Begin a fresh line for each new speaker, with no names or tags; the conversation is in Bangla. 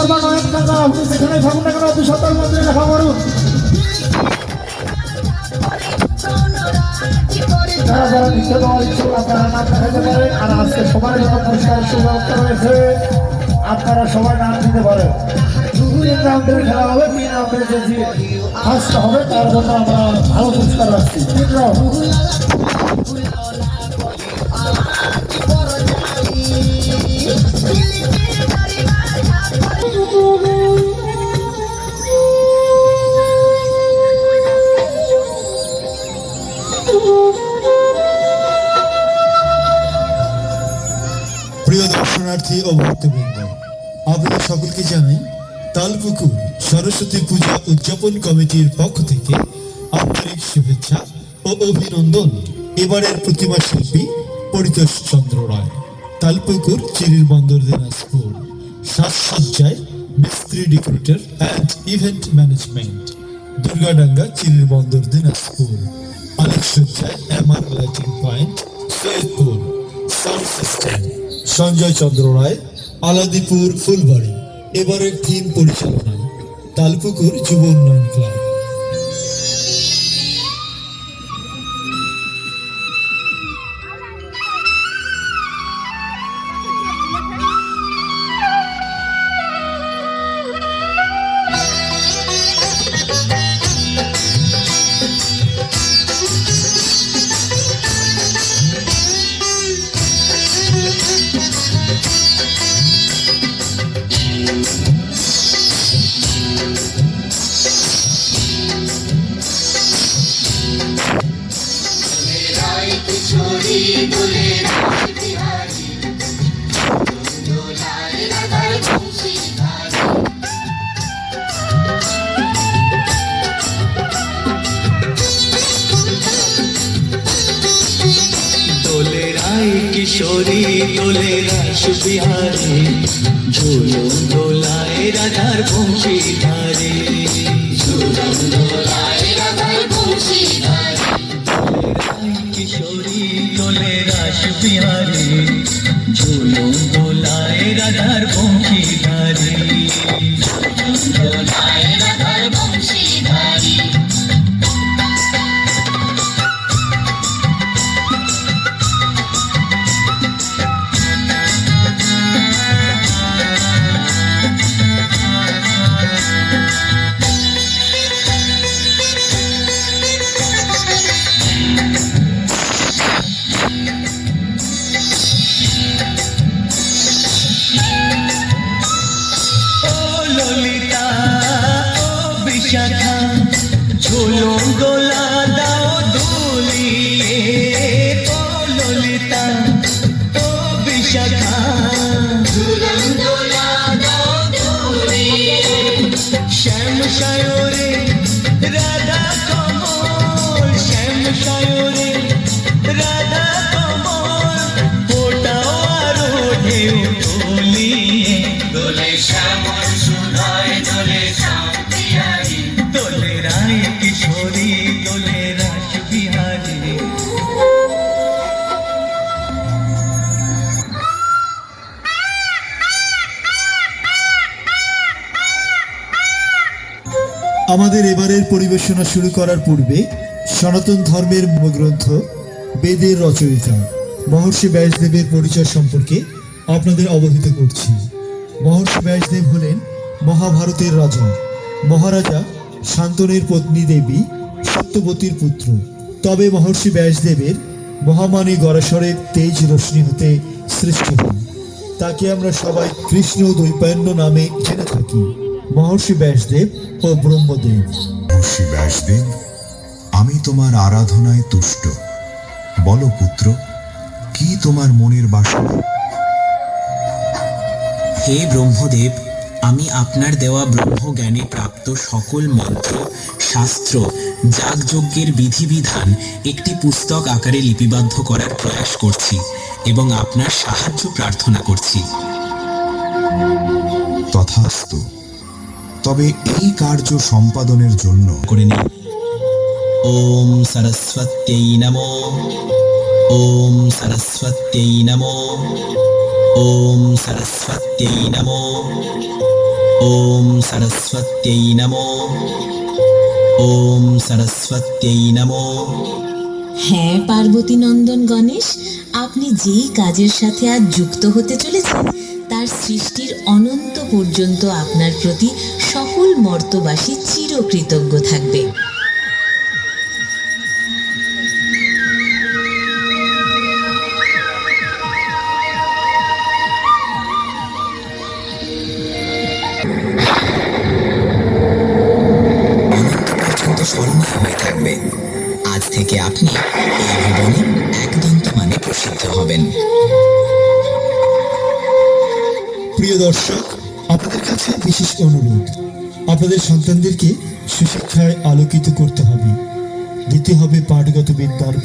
বিশ্বকর্মা নয়ন কাকা আপনি যেখানে থাকুন না কেন অতি সত্তর মন্দিরে দেখা করুন। যারা যারা নৃত্য দেওয়ার ইচ্ছুক আপনারা নাম দেখাতে পারেন। আর আজকে সবার জন্য পুরস্কারের সুব্যবস্থা রয়েছে, আপনারা সবাই নাম দিতে পারেন। 3 রাউন্ডের খেলা হবে, 3 রাউন্ডের যে ফার্স্ট হবে তার জন্য আমরা ভালো পুরস্কার রাখছি। 3 রাউন্ড।
প্রিয় দর্শনার্থী ও ভক্তবৃন্দ, আপনাদের সকলকে জানাই তালপুকুর সরস্বতী পূজা উদযাপন কমিটির পক্ষ থেকে আন্তরিক শুভেচ্ছা ও অভিনন্দন। এবারের প্রতিমা শিল্পী পরিতোষ চন্দ্র রায়, তালপুকুর চিরির বন্দর, দিনাজপুর। সাজসজ্জায় মিস্ত্রি, decorator and event management, Durgadanga, Chirir Bandar, Dinajpur. আলোকসজ্জায় MR lighting point, Saidpur. Sound system Sanjay Chandra Roy, Aladipur, Phulbari. এবারের থিম পরিচালনায় তালপুকুর যুব উন্নয়ন ক্লাব।
কিশোরী দোলে রাস বিহারে, ঝুলন দোলায় রাধার বংশী ধারে, ঝুলন দোলায় রাধার বংশী ধারে। কিশোরী দোলে রাস বিহারে, ঝুলন দোলায় রাধার বংশী ধারে, ঝুলন দোলায় রাধার বংশী ধারে। শাখা ঝুলন দোলা দাও দুলিয়ে, ও ললিতা ও বিশাখা, ঝুলন দোলা দাও দুলিয়ে। শ্যাম সায়রে রাধা কমল, শ্যাম সায়রে রাধা কমল, ফোটাও আরো ঢেউ তুলিয়ে। দোলে শ্যামল সুধায় দোলে শ্যাম বিহারী, দোলে রায় কিশোরী দোলে রাস বিহারী।
আমাদের এবারের পরিবেশনা শুরু করার পূর্বে সনাতন ধর্মের গ্রন্থ বেদের রচয়িতা মহর্ষি ব্যাসদেবের পরিচয় সম্পর্কে আপনাদের অবহিত করছি। মহর্ষি ব্যাসদেব হলেন মহাভারতের রাজা। মহারাজা শান্তনুর পত্নী দেবী সত্যবতীর পুত্র। তবে মহর্ষি ব্যাসদেবের মহামানী গরাসরের তেজ রশ্মি হতে সৃষ্টি হন। তাকে আমরা সবাই কৃষ্ণ দ্বৈপায়ন নামে জেনে থাকি। মহর্ষি ব্যাসদেব ও ব্রহ্মদেব।
মহর্ষি ব্যাসদেব, আমি তোমার আরাধনায় তুষ্ট। বলো পুত্র, কি তোমার মনের বাসনা?
হে ব্রহ্মদেব, আমি আপনার দেওয়া ব্রহ্মজ্ঞানে প্রাপ্ত সকল মন্ত্র, শাস্ত্র, যাগযজ্ঞের বিধিবিধান একটি পুস্তক আকারে লিপিবদ্ধ করার প্রয়াস করছি এবং আপনার সাহায্য প্রার্থনা করছি।
তথাস্তু। তবে এই কার্য সম্পাদনের জন্য
করে নিন। ওম সরস্বত্যৈ নমো, ওম সরস্বত্যৈ নমো, ওম সরস্বত্যৈ নমো, ওম সরস্বত্যৈ নমো, ওম সরস্বত্যৈ নমো।
হ্যাঁ পার্বতী নন্দন গণেশ, আপনি যেই কাজের সাথে আজ যুক্ত হতে চলেছেন তার সৃষ্টির অনন্ত পর্যন্ত আপনার প্রতি সকল মর্তবাসী চিরকৃতজ্ঞ থাকবে।
অনন্ত পর্যন্ত স্মরণীয় হয়ে থাকবে। আজ থেকে আপনি এই ভুবনে একদন্ত মানে প্রসিদ্ধ হবেন।
প্রিয় দর্শক, আপনাদের কাছে বিশেষ অনুরোধ, আপনাদের সন্তানদেরকে সুশিক্ষায় আলোকিত করতে হবে, দিতে হবে পাঠগত বিদ্যার